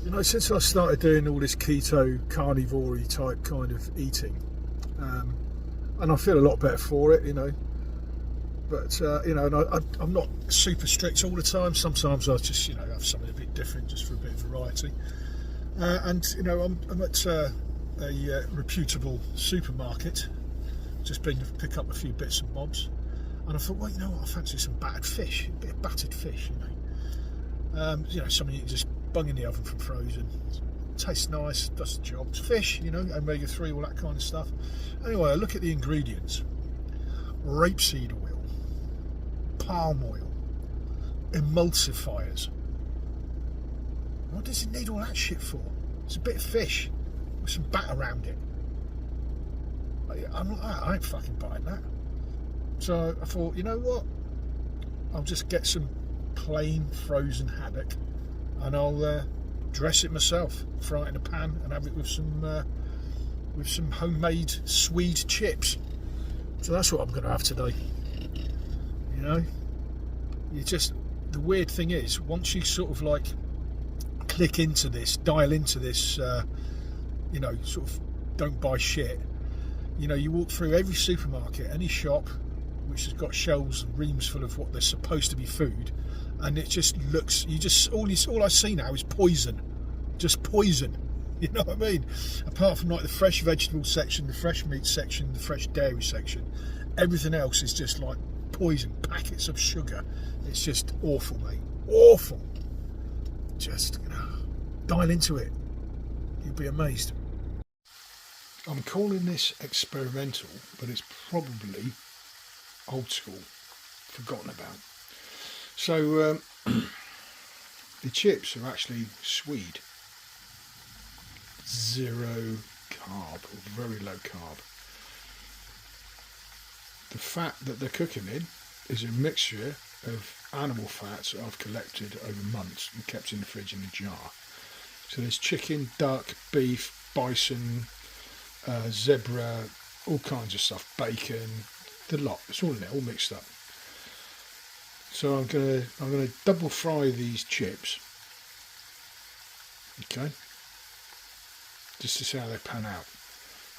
You know, since I started doing all this keto, carnivore type kind of eating, and I feel a lot better for it, you know. But you know, and I'm not super strict all the time. Sometimes I just, you know, have something a bit different just for a bit of variety. And you know, I'm at a reputable supermarket, just been to pick up a few bits and bobs, and I thought, well, you know what, I fancy some battered fish, a bit of battered fish, you know, something you can just bung in the oven from frozen. Tastes nice, does the job. It's fish, you know, omega-3, all that kind of stuff. Anyway, I look at the ingredients: rapeseed oil, palm oil, emulsifiers. What does it need all that shit for? It's a bit of fish with some batter around it. I'm like, I ain't fucking buying that. So I thought, you know what? I'll just get some plain frozen haddock and I'll dress it myself, fry it in a pan and have it with some homemade Swede chips. So that's what I'm going to have today. You know, the weird thing is, once you sort of like click into this, dial into this, you know, sort of don't buy shit. You know, you walk through every supermarket, any shop which has got shelves and reams full of what they're supposed to be food, and it just looks, all I see now is poison, just poison. You know what I mean? Apart from like the fresh vegetable section, the fresh meat section, the fresh dairy section, everything else is just like poison, packets of sugar. It's just awful, mate. Awful. Just, you know, dial into it. You'll be amazed. I'm calling this experimental, but it's probably old school, forgotten about. So the chips are actually Swede. 0 carb, or very low carb. The fat that they're cooking in is a mixture of animal fats that I've collected over months and kept in the fridge in a jar. So there's chicken, duck, beef, bison, zebra, all kinds of stuff, bacon, the lot. It's all in there, all mixed up. So I'm gonna double fry these chips. Okay. Just to see how they pan out.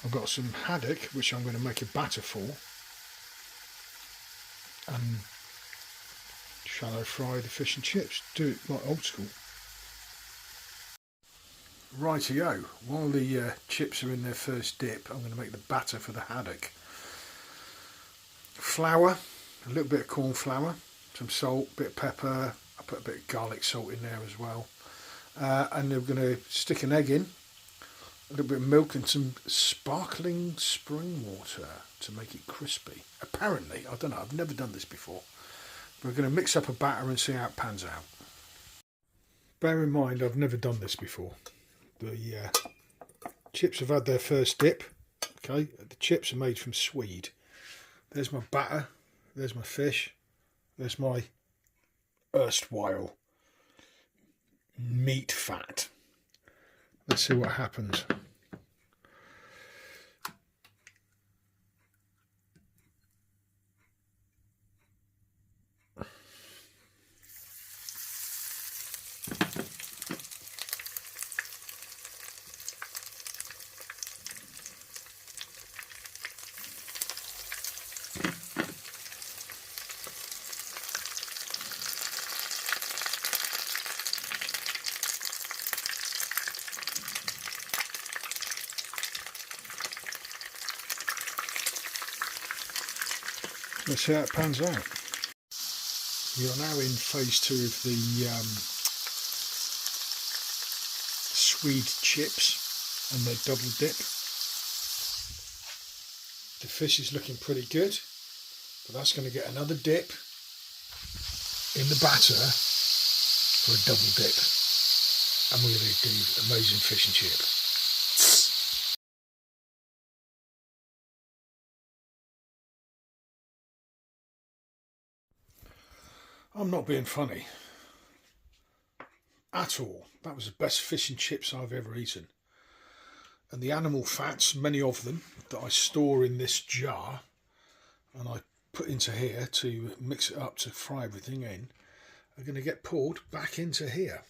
I've got some haddock which I'm going to make a batter for, and shallow fry the fish and chips. Do it like old school. Rightio, while the chips are in their first dip, I'm going to make the batter for the haddock. Flour, a little bit of corn flour, some salt, a bit of pepper. I put a bit of garlic salt in there as well, and we're going to stick an egg in, a little bit of milk and some sparkling spring water to make it crispy. Apparently, I don't know, I've never done this before. We're going to mix up a batter and see how it pans out. Bear in mind, I've never done this before. The chips have had their first dip. Okay, the chips are made from Swede. There's my batter, there's my fish, there's my erstwhile meat fat. Let's see what happens. Let's see how it pans out. We are now in phase 2 of the Swede chips and their double dip. The fish is looking pretty good, but that's going to get another dip in the batter for a double dip, and we're going to do amazing fish and chip. I'm not being funny at all. That was the best fish and chips I've ever eaten. And the animal fats, many of them, that I store in this jar and I put into here to mix it up to fry everything in, are going to get poured back into here.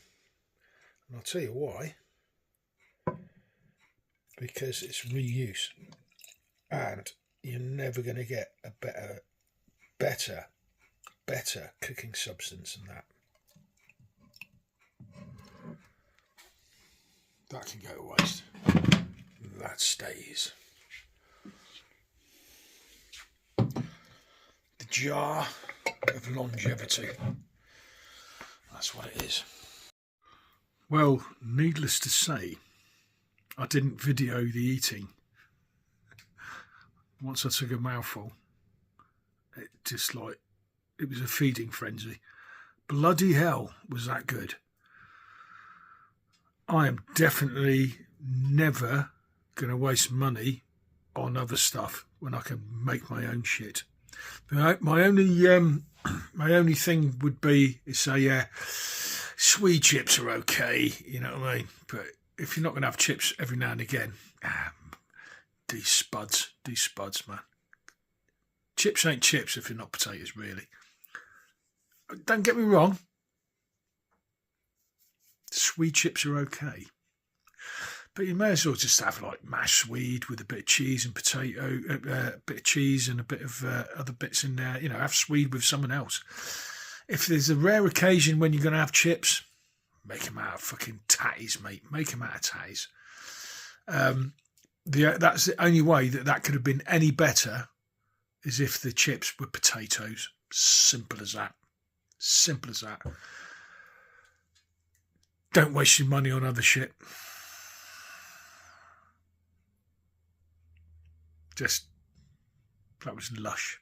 And I'll tell you why. Because it's reuse. And you're never going to get a better cooking substance than that. That can go to waste. That stays. The jar of longevity. That's what it is. Well, needless to say, I didn't video the eating. Once I took a mouthful, it was a feeding frenzy. Bloody hell, was that good. I am definitely never going to waste money on other stuff when I can make my own shit. My only thing would be is say, yeah, Swede chips are okay, you know what I mean? But if you're not going to have chips every now and again, these spuds, man. Chips ain't chips if they're not potatoes, really. Don't get me wrong. Swede chips are okay. But you may as well just have like mashed swede with a bit of cheese and potato, a bit of cheese and a bit of other bits in there. You know, have swede with someone else. If there's a rare occasion when you're going to have chips, make them out of fucking tatties, mate. Make them out of tatties. That's the only way that could have been any better, is if the chips were potatoes. Simple as that. Simple as that. Don't waste your money on other shit. That was lush.